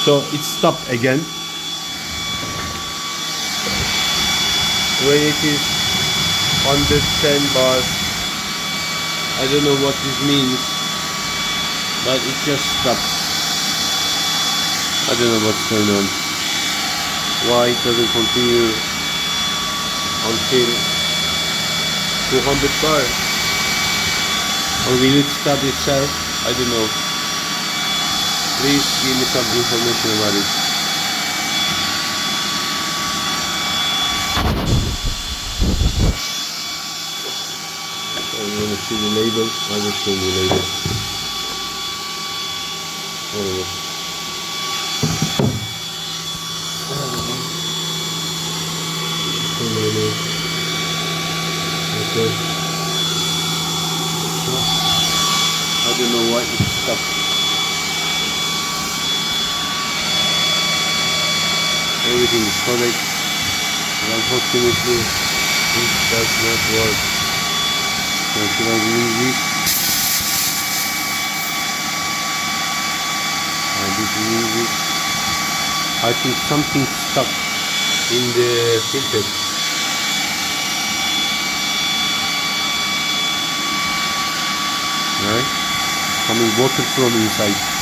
So it stopped again. When it is 110 bars, I don't know what this means, but it just stopped. I don't know what's going on. Why it doesn't continue until 200 bar? Or will it start itself? I don't know. Please give me some information about it. You want to see the label? I will show you the label. Okay. I don't know why it stopped. Everything is correct, but unfortunately it does not work. So should I remove this? I did remove it. I think something stuck in the filter. Right? Coming water from inside.